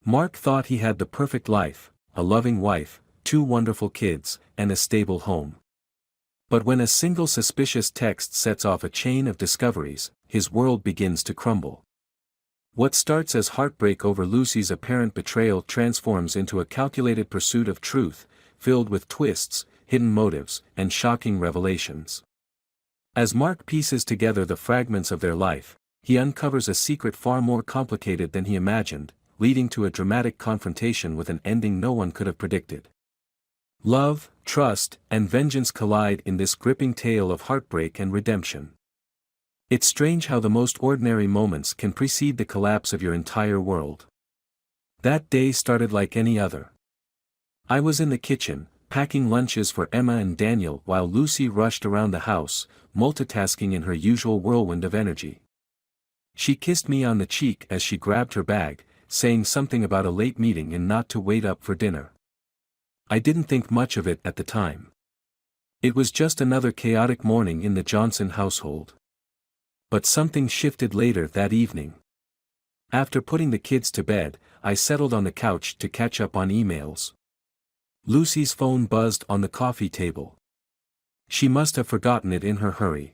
Mark thought he had the perfect life, a loving wife, 2 wonderful kids, and a stable home. But when a single suspicious text sets off a chain of discoveries, his world begins to crumble. What starts as heartbreak over Lucy's apparent betrayal transforms into a calculated pursuit of truth, filled with twists, hidden motives, and shocking revelations. As Mark pieces together the fragments of their life, he uncovers a secret far more complicated than he imagined, leading to a dramatic confrontation with an ending no one could have predicted. Love, trust, and vengeance collide in this gripping tale of heartbreak and redemption. It's strange how the most ordinary moments can precede the collapse of your entire world. That day started like any other. I was in the kitchen, packing lunches for Emma and Daniel while Lucy rushed around the house, multitasking in her usual whirlwind of energy. She kissed me on the cheek as she grabbed her bag, saying something about a late meeting and not to wait up for dinner. I didn't think much of it at the time. It was just another chaotic morning in the Johnson household. But something shifted later that evening. After putting the kids to bed, I settled on the couch to catch up on emails. Lucy's phone buzzed on the coffee table. She must have forgotten it in her hurry.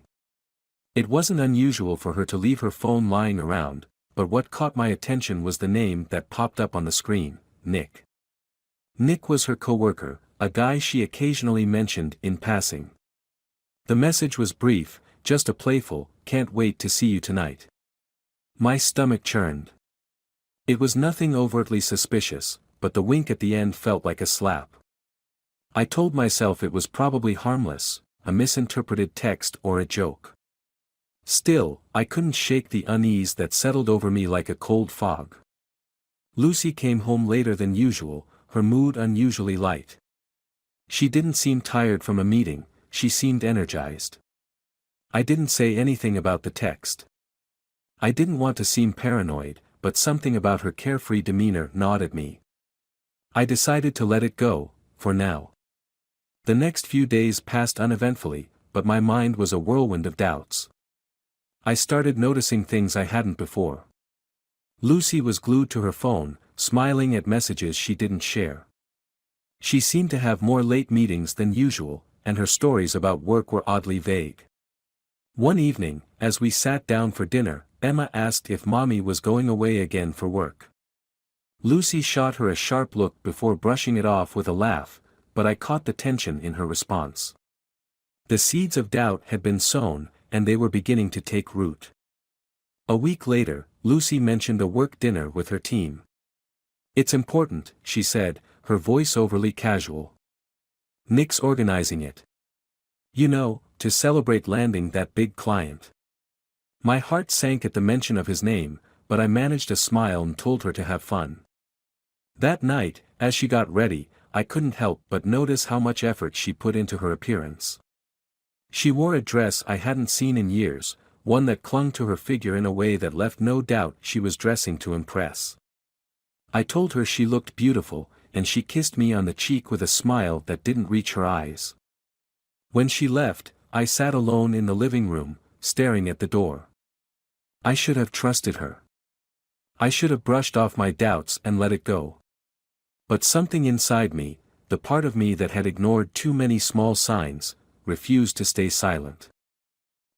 It wasn't unusual for her to leave her phone lying around, but what caught my attention was the name that popped up on the screen, Nick. Nick was her coworker, a guy she occasionally mentioned in passing. The message was brief, just a playful, "Can't wait to see you tonight." My stomach churned. It was nothing overtly suspicious, but the wink at the end felt like a slap. I told myself it was probably harmless, a misinterpreted text or a joke. Still, I couldn't shake the unease that settled over me like a cold fog. Lucy came home later than usual, her mood unusually light. She didn't seem tired from a meeting, she seemed energized. I didn't say anything about the text. I didn't want to seem paranoid, but something about her carefree demeanor gnawed at me. I decided to let it go, for now. The next few days passed uneventfully, but my mind was a whirlwind of doubts. I started noticing things I hadn't before. Lucy was glued to her phone, smiling at messages she didn't share. She seemed to have more late meetings than usual, and her stories about work were oddly vague. One evening, as we sat down for dinner, Emma asked if Mommy was going away again for work. Lucy shot her a sharp look before brushing it off with a laugh, but I caught the tension in her response. The seeds of doubt had been sown, and they were beginning to take root. A week later, Lucy mentioned a work dinner with her team. "It's important," she said, her voice overly casual. "Nick's organizing it. You know, to celebrate landing that big client." My heart sank at the mention of his name, but I managed a smile and told her to have fun. That night, as she got ready, I couldn't help but notice how much effort she put into her appearance. She wore a dress I hadn't seen in years, one that clung to her figure in a way that left no doubt she was dressing to impress. I told her she looked beautiful, and she kissed me on the cheek with a smile that didn't reach her eyes. When she left, I sat alone in the living room, staring at the door. I should have trusted her. I should have brushed off my doubts and let it go. But something inside me, the part of me that had ignored too many small signs, refused to stay silent.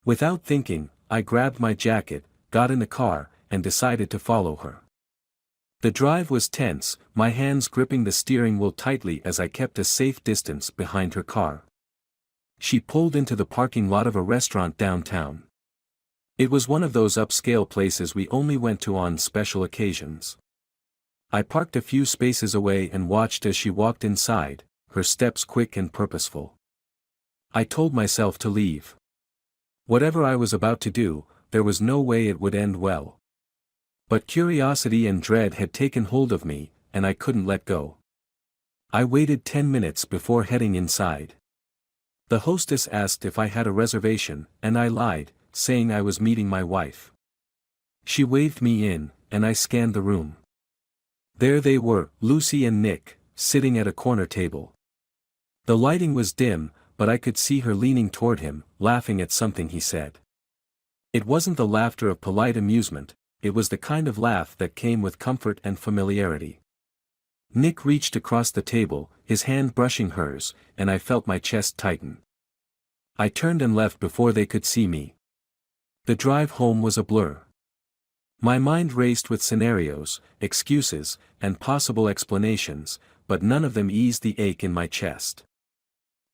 Without thinking, I grabbed my jacket, got in the car, and decided to follow her. The drive was tense, my hands gripping the steering wheel tightly as I kept a safe distance behind her car. She pulled into the parking lot of a restaurant downtown. It was one of those upscale places we only went to on special occasions. I parked a few spaces away and watched as she walked inside, her steps quick and purposeful. I told myself to leave. Whatever I was about to do, there was no way it would end well. But curiosity and dread had taken hold of me, and I couldn't let go. I waited 10 minutes before heading inside. The hostess asked if I had a reservation, and I lied, saying I was meeting my wife. She waved me in, and I scanned the room. There they were, Lucy and Nick, sitting at a corner table. The lighting was dim, but I could see her leaning toward him, laughing at something he said. It wasn't the laughter of polite amusement, it was the kind of laugh that came with comfort and familiarity. Nick reached across the table, his hand brushing hers, and I felt my chest tighten. I turned and left before they could see me. The drive home was a blur. My mind raced with scenarios, excuses, and possible explanations, but none of them eased the ache in my chest.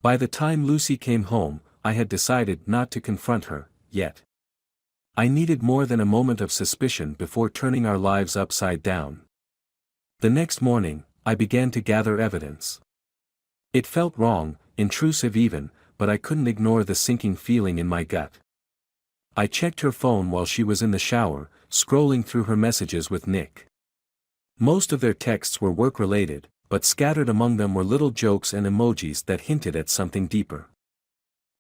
By the time Lucy came home, I had decided not to confront her, yet. I needed more than a moment of suspicion before turning our lives upside down. The next morning, I began to gather evidence. It felt wrong, intrusive even, but I couldn't ignore the sinking feeling in my gut. I checked her phone while she was in the shower, scrolling through her messages with Nick. Most of their texts were work-related, but scattered among them were little jokes and emojis that hinted at something deeper.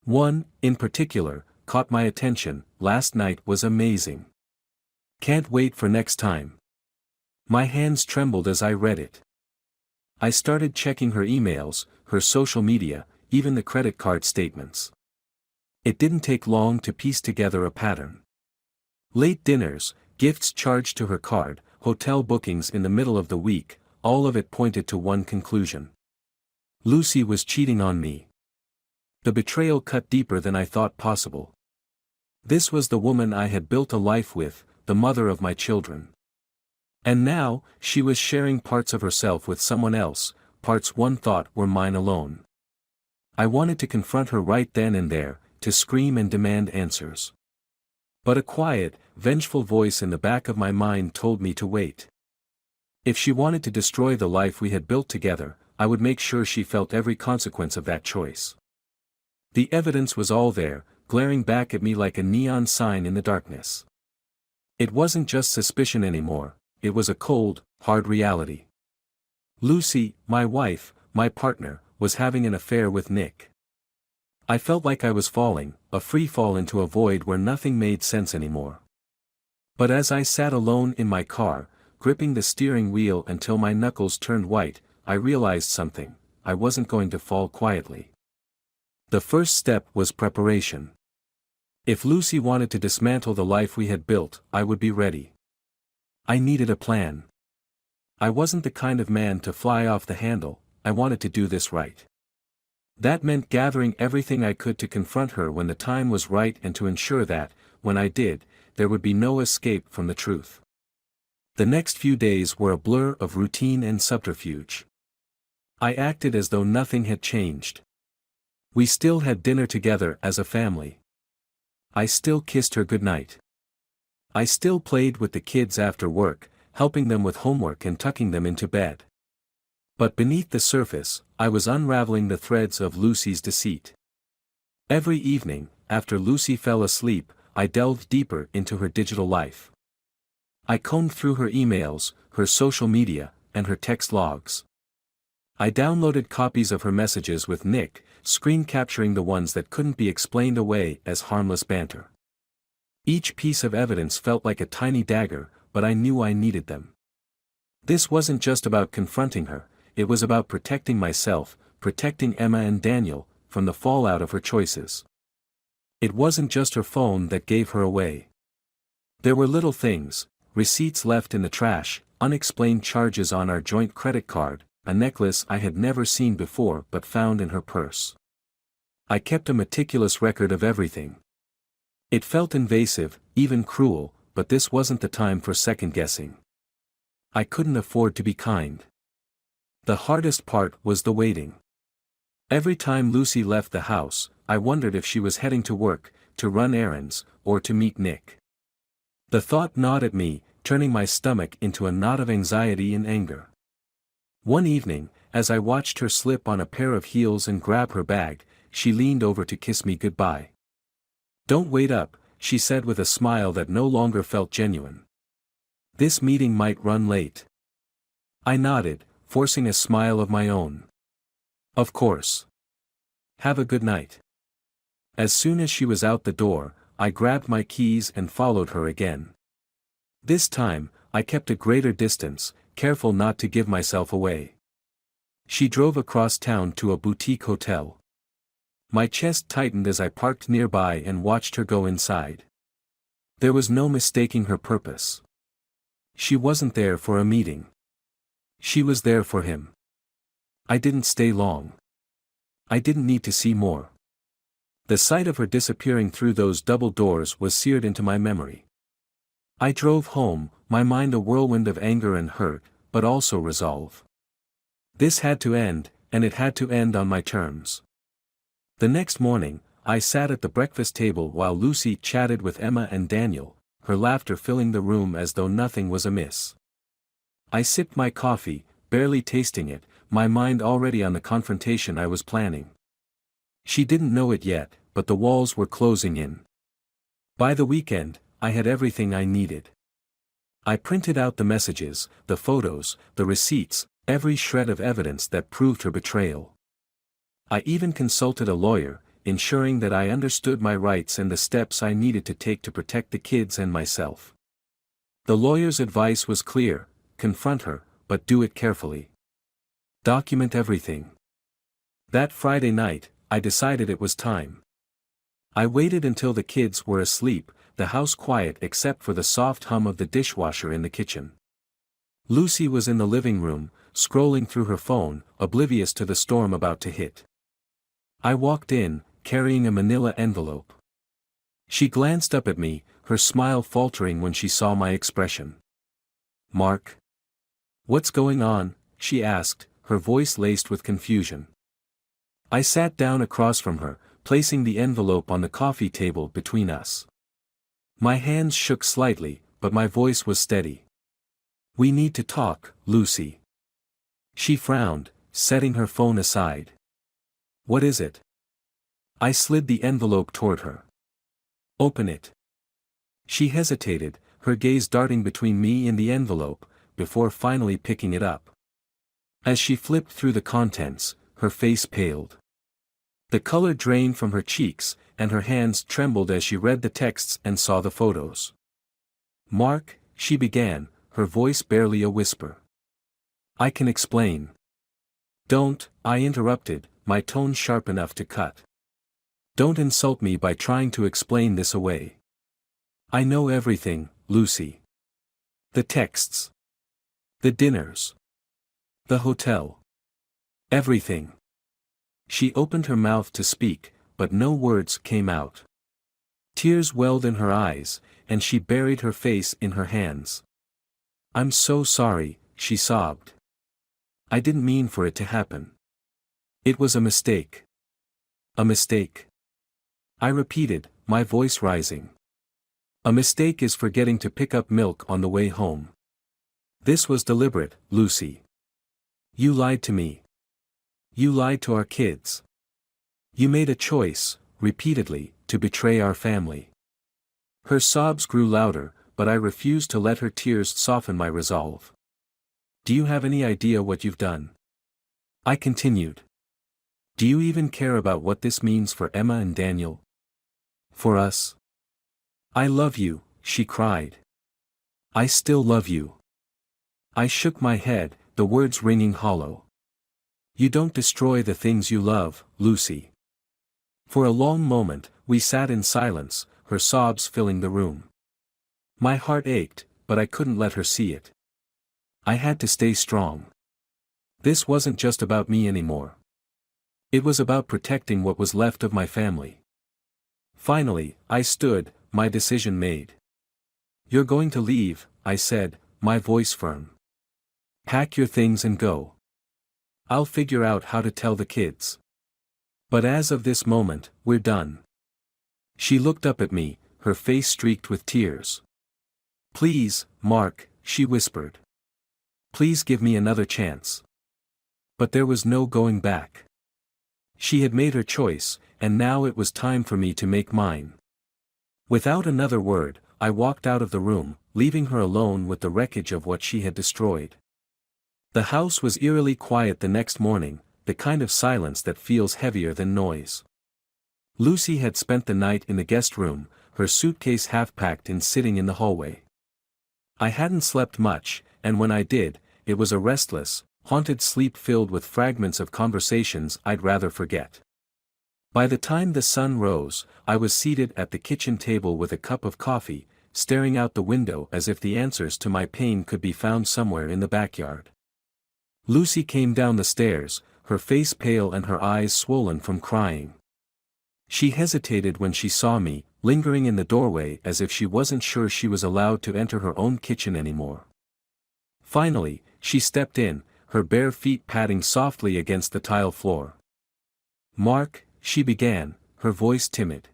One, in particular, caught my attention. "Last night was amazing. Can't wait for next time." My hands trembled as I read it. I started checking her emails, her social media, even the credit card statements. It didn't take long to piece together a pattern. Late dinners, gifts charged to her card, hotel bookings in the middle of the week, all of it pointed to one conclusion. Lucy was cheating on me. The betrayal cut deeper than I thought possible. This was the woman I had built a life with, the mother of my children. And now, she was sharing parts of herself with someone else, parts one thought were mine alone. I wanted to confront her right then and there, to scream and demand answers. But a quiet, vengeful voice in the back of my mind told me to wait. If she wanted to destroy the life we had built together, I would make sure she felt every consequence of that choice. The evidence was all there, glaring back at me like a neon sign in the darkness. It wasn't just suspicion anymore, it was a cold, hard reality. Lucy, my wife, my partner, was having an affair with Nick. I felt like I was falling, a free fall into a void where nothing made sense anymore. But as I sat alone in my car, gripping the steering wheel until my knuckles turned white, I realized something: I wasn't going to fall quietly. The first step was preparation. If Lucy wanted to dismantle the life we had built, I would be ready. I needed a plan. I wasn't the kind of man to fly off the handle, I wanted to do this right. That meant gathering everything I could to confront her when the time was right and to ensure that, when I did, there would be no escape from the truth. The next few days were a blur of routine and subterfuge. I acted as though nothing had changed. We still had dinner together as a family. I still kissed her goodnight. I still played with the kids after work, helping them with homework and tucking them into bed. But beneath the surface, I was unraveling the threads of Lucy's deceit. Every evening, after Lucy fell asleep, I delved deeper into her digital life. I combed through her emails, her social media, and her text logs. I downloaded copies of her messages with Nick, screen capturing the ones that couldn't be explained away as harmless banter. Each piece of evidence felt like a tiny dagger, but I knew I needed them. This wasn't just about confronting her, it was about protecting myself, protecting Emma and Daniel, from the fallout of her choices. It wasn't just her phone that gave her away. There were little things: receipts left in the trash, unexplained charges on our joint credit card, a necklace I had never seen before but found in her purse. I kept a meticulous record of everything. It felt invasive, even cruel, but this wasn't the time for second-guessing. I couldn't afford to be kind. The hardest part was the waiting. Every time Lucy left the house, I wondered if she was heading to work, to run errands, or to meet Nick. The thought gnawed at me, turning my stomach into a knot of anxiety and anger. One evening, as I watched her slip on a pair of heels and grab her bag, she leaned over to kiss me goodbye. "Don't wait up," she said with a smile that no longer felt genuine. "This meeting might run late." I nodded, forcing a smile of my own. "Of course. Have a good night." As soon as she was out the door, I grabbed my keys and followed her again. This time, I kept a greater distance, careful not to give myself away. She drove across town to a boutique hotel. My chest tightened as I parked nearby and watched her go inside. There was no mistaking her purpose. She wasn't there for a meeting. She was there for him. I didn't stay long. I didn't need to see more. The sight of her disappearing through those double doors was seared into my memory. I drove home, my mind a whirlwind of anger and hurt, but also resolve. This had to end, and it had to end on my terms. The next morning, I sat at the breakfast table while Lucy chatted with Emma and Daniel, her laughter filling the room as though nothing was amiss. I sipped my coffee, barely tasting it, my mind already on the confrontation I was planning. She didn't know it yet, but the walls were closing in. By the weekend, I had everything I needed. I printed out the messages, the photos, the receipts, every shred of evidence that proved her betrayal. I even consulted a lawyer, ensuring that I understood my rights and the steps I needed to take to protect the kids and myself. The lawyer's advice was clear: confront her, but do it carefully. Document everything. That Friday night, I decided it was time. I waited until the kids were asleep, the house quiet except for the soft hum of the dishwasher in the kitchen. Lucy was in the living room, scrolling through her phone, oblivious to the storm about to hit. I walked in, carrying a manila envelope. She glanced up at me, her smile faltering when she saw my expression. "Mark? What's going on?" she asked, her voice laced with confusion. I sat down across from her, placing the envelope on the coffee table between us. My hands shook slightly, but my voice was steady. "We need to talk, Lucy." She frowned, setting her phone aside. "What is it?" I slid the envelope toward her. "Open it." She hesitated, her gaze darting between me and the envelope, before finally picking it up. As she flipped through the contents, her face paled. The color drained from her cheeks, and her hands trembled as she read the texts and saw the photos. "Mark," she began, her voice barely a whisper. "I can explain." "Don't," I interrupted, my tone sharp enough to cut. "Don't insult me by trying to explain this away. I know everything, Lucy. The texts. The dinners. The hotel. Everything." She opened her mouth to speak, but no words came out. Tears welled in her eyes, and she buried her face in her hands. "I'm so sorry," she sobbed. "I didn't mean for it to happen. It was a mistake." "A mistake?" I repeated, my voice rising. "A mistake is forgetting to pick up milk on the way home. This was deliberate, Lucy. You lied to me. You lied to our kids. You made a choice, repeatedly, to betray our family." Her sobs grew louder, but I refused to let her tears soften my resolve. "Do you have any idea what you've done?" I continued. "Do you even care about what this means for Emma and Daniel? For us?" "I love you," she cried. "I still love you." I shook my head, the words ringing hollow. "You don't destroy the things you love, Lucy." For a long moment, we sat in silence, her sobs filling the room. My heart ached, but I couldn't let her see it. I had to stay strong. This wasn't just about me anymore. It was about protecting what was left of my family. Finally, I stood, my decision made. "You're going to leave," I said, my voice firm. "Pack your things and go. I'll figure out how to tell the kids. But as of this moment, we're done." She looked up at me, her face streaked with tears. "Please, Mark," she whispered. "Please give me another chance." But there was no going back. She had made her choice, and now it was time for me to make mine. Without another word, I walked out of the room, leaving her alone with the wreckage of what she had destroyed. The house was eerily quiet the next morning, the kind of silence that feels heavier than noise. Lucy had spent the night in the guest room, her suitcase half-packed and sitting in the hallway. I hadn't slept much, and when I did, it was a restless, haunted sleep filled with fragments of conversations I'd rather forget. By the time the sun rose, I was seated at the kitchen table with a cup of coffee, staring out the window as if the answers to my pain could be found somewhere in the backyard. Lucy came down the stairs, her face pale and her eyes swollen from crying. She hesitated when she saw me, lingering in the doorway as if she wasn't sure she was allowed to enter her own kitchen anymore. Finally, she stepped in, her bare feet padding softly against the tile floor. "Mark," she began, her voice timid.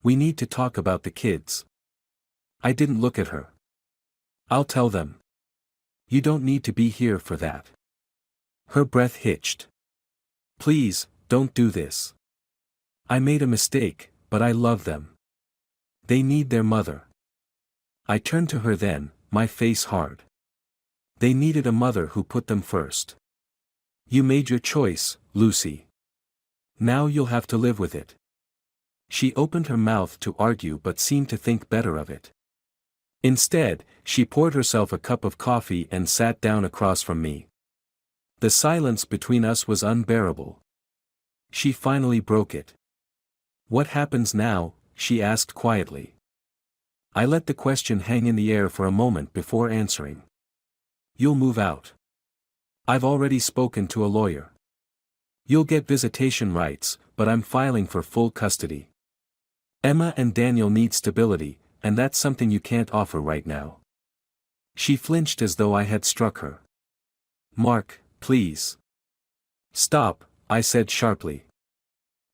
"We need to talk about the kids." I didn't look at her. "I'll tell them." "You don't need to be here for that." Her breath hitched. "Please, don't do this. I made a mistake, but I love them. They need their mother." I turned to her then, my face hard. They needed a mother who put them first. "You made your choice, Lucy. Now you'll have to live with it." She opened her mouth to argue but seemed to think better of it. Instead, she poured herself a cup of coffee and sat down across from me. The silence between us was unbearable. She finally broke it. "What happens now?" she asked quietly. I let the question hang in the air for a moment before answering. "You'll move out. I've already spoken to a lawyer. You'll get visitation rights, but I'm filing for full custody. Emma and Daniel need stability, and that's something you can't offer right now." She flinched as though I had struck her. "Mark, please. Stop," I said sharply.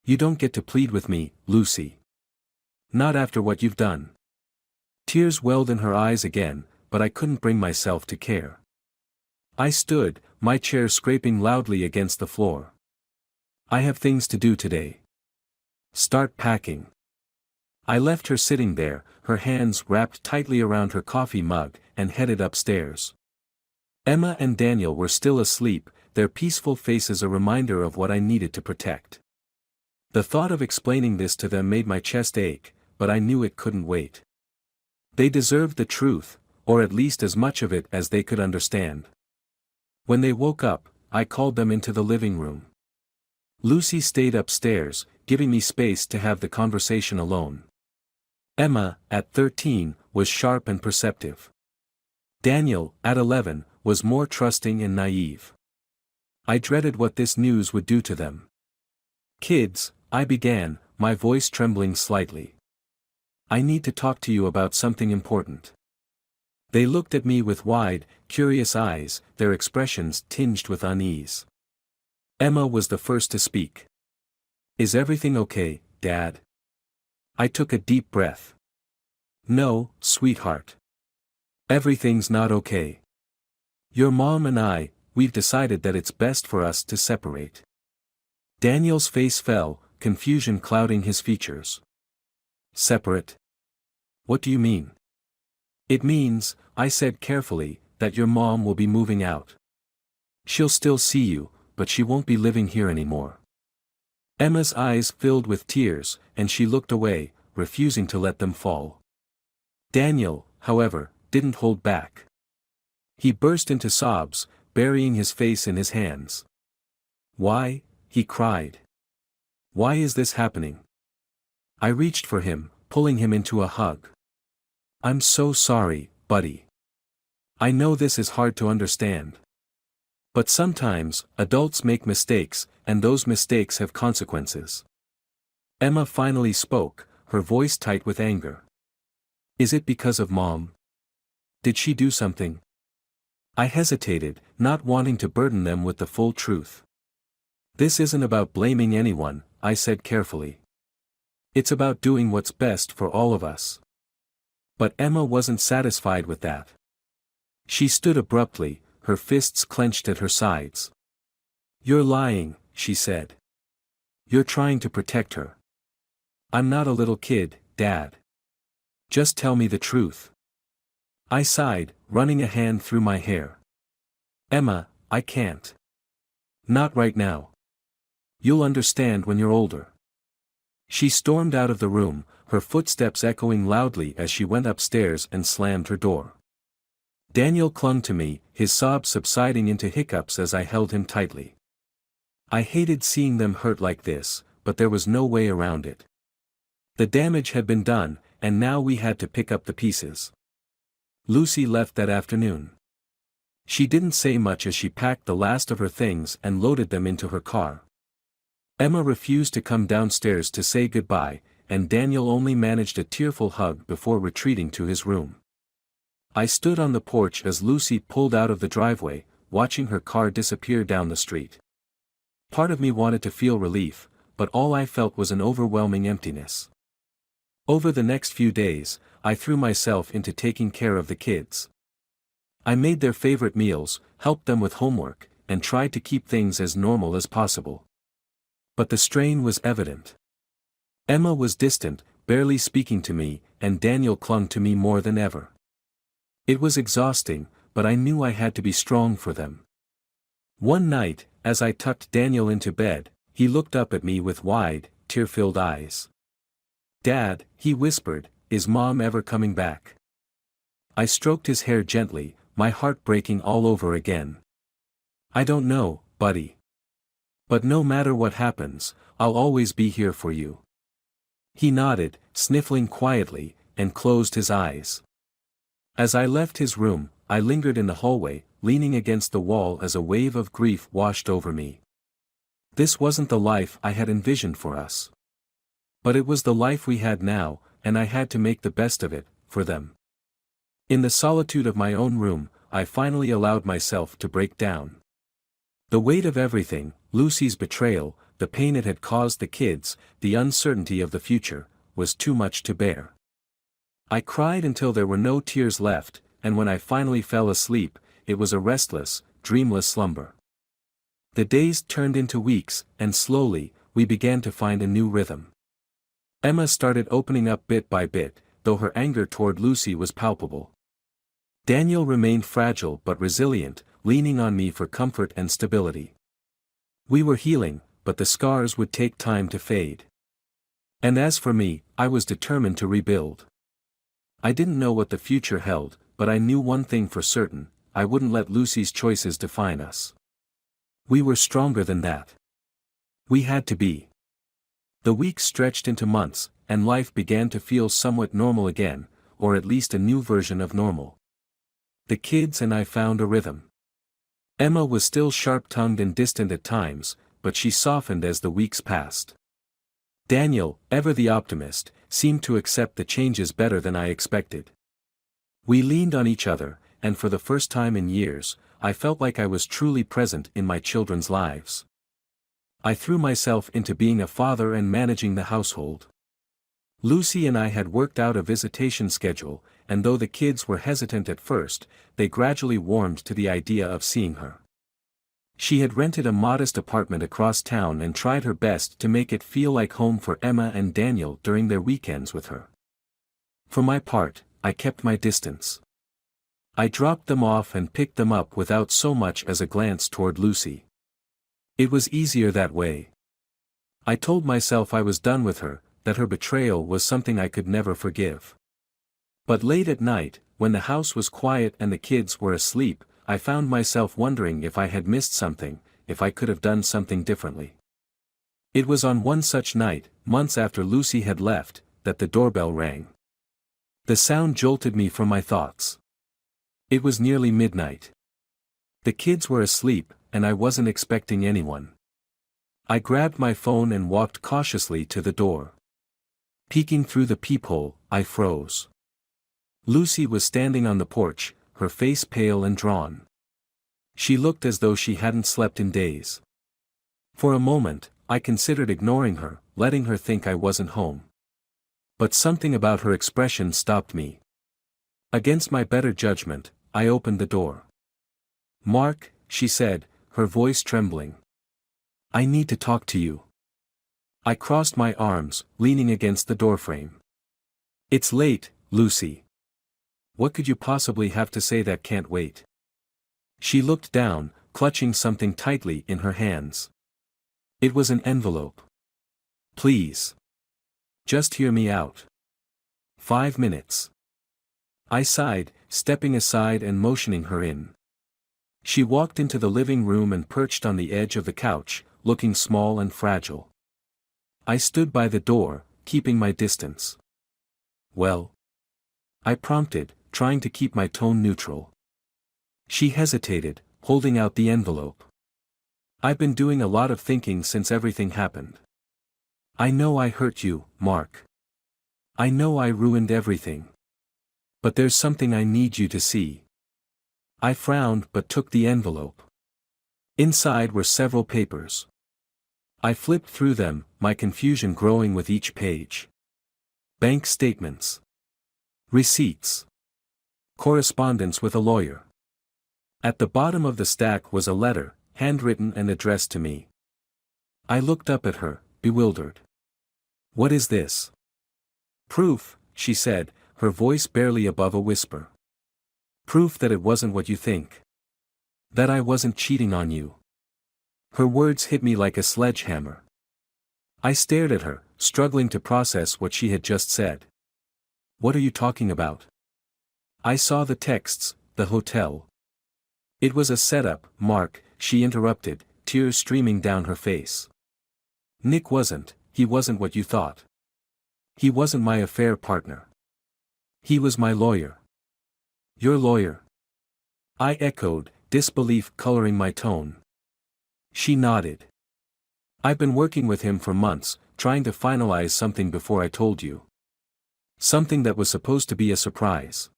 "You don't get to plead with me, Lucy. Not after what you've done." Tears welled in her eyes again, but I couldn't bring myself to care. I stood, my chair scraping loudly against the floor. "I have things to do today. Start packing." I left her sitting there, her hands wrapped tightly around her coffee mug, and headed upstairs. Emma and Daniel were still asleep, their peaceful faces a reminder of what I needed to protect. The thought of explaining this to them made my chest ache, but I knew it couldn't wait. They deserved the truth, or at least as much of it as they could understand. When they woke up, I called them into the living room. Lucy stayed upstairs, giving me space to have the conversation alone. Emma, at 13, was sharp and perceptive. Daniel, at 11, was more trusting and naive. I dreaded what this news would do to them. "Kids," I began, my voice trembling slightly. "I need to talk to you about something important." They looked at me with wide, curious eyes, their expressions tinged with unease. Emma was the first to speak. "Is everything okay, Dad?" I took a deep breath. "No, sweetheart. Everything's not okay. Your mom and we've decided that it's best for us to separate." Daniel's face fell, confusion clouding his features. "Separate? What do you mean?" "It means," I said carefully, "that your mom will be moving out. She'll still see you, but she won't be living here anymore." Emma's eyes filled with tears, and she looked away, refusing to let them fall. Daniel, however, didn't hold back. He burst into sobs, burying his face in his hands. "Why?" he cried. "Why is this happening?" I reached for him, pulling him into a hug. "I'm so sorry, buddy. I know this is hard to understand. But sometimes, adults make mistakes, and those mistakes have consequences." Emma finally spoke, her voice tight with anger. "Is it because of Mom? Did she do something?" I hesitated, not wanting to burden them with the full truth. "This isn't about blaming anyone," I said carefully. "It's about doing what's best for all of us." But Emma wasn't satisfied with that. She stood abruptly, her fists clenched at her sides. "You're lying," she said. "You're trying to protect her." "I'm not a little kid, Dad. Just tell me the truth." I sighed, running a hand through my hair. "Emma, I can't. Not right now. You'll understand when you're older." She stormed out of the room, her footsteps echoing loudly as she went upstairs and slammed her door. Daniel clung to me, his sobs subsiding into hiccups as I held him tightly. I hated seeing them hurt like this, but there was no way around it. The damage had been done, and now we had to pick up the pieces. Lucy left that afternoon. She didn't say much as she packed the last of her things and loaded them into her car. Emma refused to come downstairs to say goodbye, and Daniel only managed a tearful hug before retreating to his room. I stood on the porch as Lucy pulled out of the driveway, watching her car disappear down the street. Part of me wanted to feel relief, but all I felt was an overwhelming emptiness. Over the next few days, I threw myself into taking care of the kids. I made their favorite meals, helped them with homework, and tried to keep things as normal as possible. But the strain was evident. Emma was distant, barely speaking to me, and Daniel clung to me more than ever. It was exhausting, but I knew I had to be strong for them. One night, as I tucked Daniel into bed, he looked up at me with wide, tear-filled eyes. "Dad," he whispered, "is Mom ever coming back?" I stroked his hair gently, my heart breaking all over again. "I don't know, buddy. But no matter what happens, I'll always be here for you." He nodded, sniffling quietly, and closed his eyes. As I left his room, I lingered in the hallway, leaning against the wall as a wave of grief washed over me. This wasn't the life I had envisioned for us. But it was the life we had now, and I had to make the best of it, for them. In the solitude of my own room, I finally allowed myself to break down. The weight of everything, Lucy's betrayal, the pain it had caused the kids, the uncertainty of the future, was too much to bear. I cried until there were no tears left, and when I finally fell asleep, it was a restless, dreamless slumber. The days turned into weeks, and slowly, we began to find a new rhythm. Emma started opening up bit by bit, though her anger toward Lucy was palpable. Daniel remained fragile but resilient, leaning on me for comfort and stability. We were healing, but the scars would take time to fade. And as for me, I was determined to rebuild. I didn't know what the future held, but I knew one thing for certain: I wouldn't let Lucy's choices define us. We were stronger than that. We had to be. The weeks stretched into months, and life began to feel somewhat normal again, or at least a new version of normal. The kids and I found a rhythm. Emma was still sharp-tongued and distant at times, but she softened as the weeks passed. Daniel, ever the optimist, seemed to accept the changes better than I expected. We leaned on each other, and for the first time in years, I felt like I was truly present in my children's lives. I threw myself into being a father and managing the household. Lucy and I had worked out a visitation schedule, and though the kids were hesitant at first, they gradually warmed to the idea of seeing her. She had rented a modest apartment across town and tried her best to make it feel like home for Emma and Daniel during their weekends with her. For my part, I kept my distance. I dropped them off and picked them up without so much as a glance toward Lucy. It was easier that way. I told myself I was done with her, that her betrayal was something I could never forgive. But late at night, when the house was quiet and the kids were asleep, I found myself wondering if I had missed something, if I could have done something differently. It was on one such night, months after Lucy had left, that the doorbell rang. The sound jolted me from my thoughts. It was nearly midnight. The kids were asleep, and I wasn't expecting anyone. I grabbed my phone and walked cautiously to the door. Peeking through the peephole, I froze. Lucy was standing on the porch, her face pale and drawn. She looked as though she hadn't slept in days. For a moment, I considered ignoring her, letting her think I wasn't home. But something about her expression stopped me. Against my better judgment, I opened the door. "Mark," she said, her voice trembling. "I need to talk to you." I crossed my arms, leaning against the doorframe. "It's late, Lucy. What could you possibly have to say that can't wait?" She looked down, clutching something tightly in her hands. It was an envelope. "Please. Just hear me out. 5 minutes." I sighed, stepping aside and motioning her in. She walked into the living room and perched on the edge of the couch, looking small and fragile. I stood by the door, keeping my distance. "Well?" I prompted, trying to keep my tone neutral. She hesitated, holding out the envelope. I've been doing a lot of thinking since everything happened. I know I hurt you, Mark. I know I ruined everything. But there's something I need you to see. I frowned but took the envelope. Inside were several papers. I flipped through them, my confusion growing with each page. Bank statements. Receipts. Correspondence with a lawyer. At the bottom of the stack was a letter, handwritten and addressed to me. I looked up at her, bewildered. What is this? Proof, she said, her voice barely above a whisper. Proof that it wasn't what you think. That I wasn't cheating on you. Her words hit me like a sledgehammer. I stared at her, struggling to process what she had just said. What are you talking about? I saw the texts, the hotel. It was a setup, Mark, she interrupted, tears streaming down her face. Nick wasn't, he wasn't what you thought. He wasn't my affair partner. He was my lawyer. Your lawyer? I echoed, disbelief coloring my tone. She nodded. I've been working with him for months, trying to finalize something before I told you. Something that was supposed to be a surprise.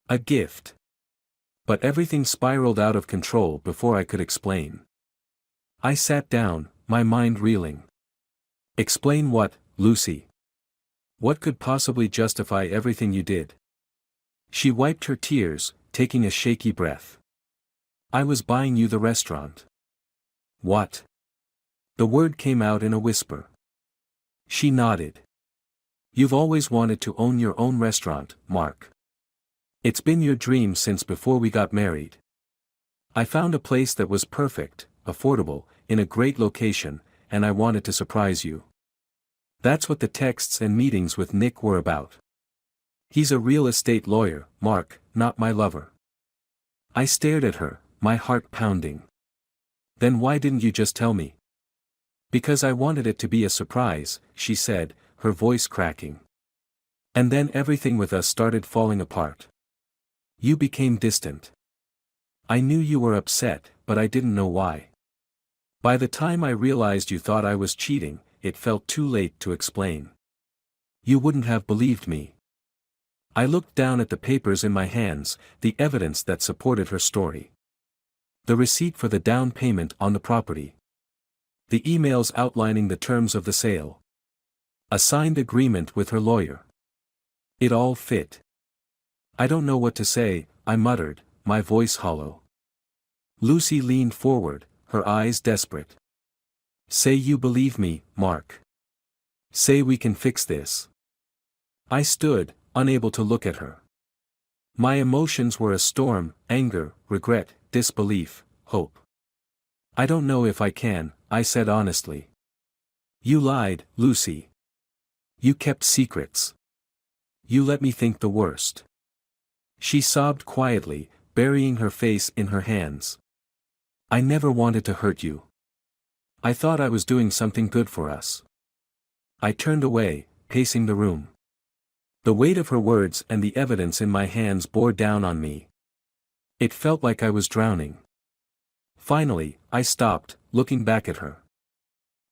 A gift. But everything spiraled out of control before I could explain. I sat down, my mind reeling. Explain what, Lucy? What could possibly justify everything you did? She wiped her tears, taking a shaky breath. I was buying you the restaurant. What? The word came out in a whisper. She nodded. You've always wanted to own your own restaurant, Mark. It's been your dream since before we got married. I found a place that was perfect, affordable, in a great location, and I wanted to surprise you. That's what the texts and meetings with Nick were about. He's a real estate lawyer, Mark, not my lover. I stared at her, my heart pounding. Then why didn't you just tell me? Because I wanted it to be a surprise, she said, her voice cracking. And then everything with us started falling apart. You became distant. I knew you were upset, but I didn't know why. By the time I realized you thought I was cheating, it felt too late to explain. You wouldn't have believed me. I looked down at the papers in my hands, the evidence that supported her story. The receipt for the down payment on the property. The emails outlining the terms of the sale. A signed agreement with her lawyer. It all fit. I don't know what to say, I muttered, my voice hollow. Lucy leaned forward, her eyes desperate. Say you believe me, Mark. Say we can fix this. I stood, unable to look at her. My emotions were a storm, anger, regret, disbelief, hope. I don't know if I can, I said honestly. You lied, Lucy. You kept secrets. You let me think the worst. She sobbed quietly, burying her face in her hands. I never wanted to hurt you. I thought I was doing something good for us. I turned away, pacing the room. The weight of her words and the evidence in my hands bore down on me. It felt like I was drowning. Finally, I stopped, looking back at her.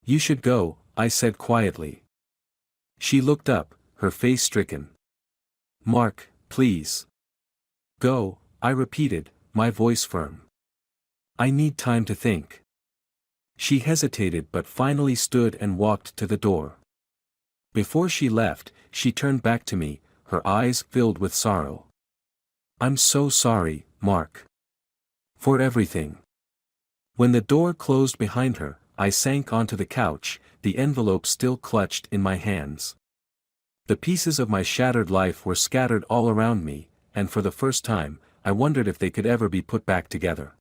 You should go, I said quietly. She looked up, her face stricken. Mark, please. Go, I repeated, my voice firm. I need time to think. She hesitated but finally stood and walked to the door. Before she left, she turned back to me, her eyes filled with sorrow. I'm so sorry, Mark. For everything. When the door closed behind her, I sank onto the couch, the envelope still clutched in my hands. The pieces of my shattered life were scattered all around me, and for the first time, I wondered if they could ever be put back together.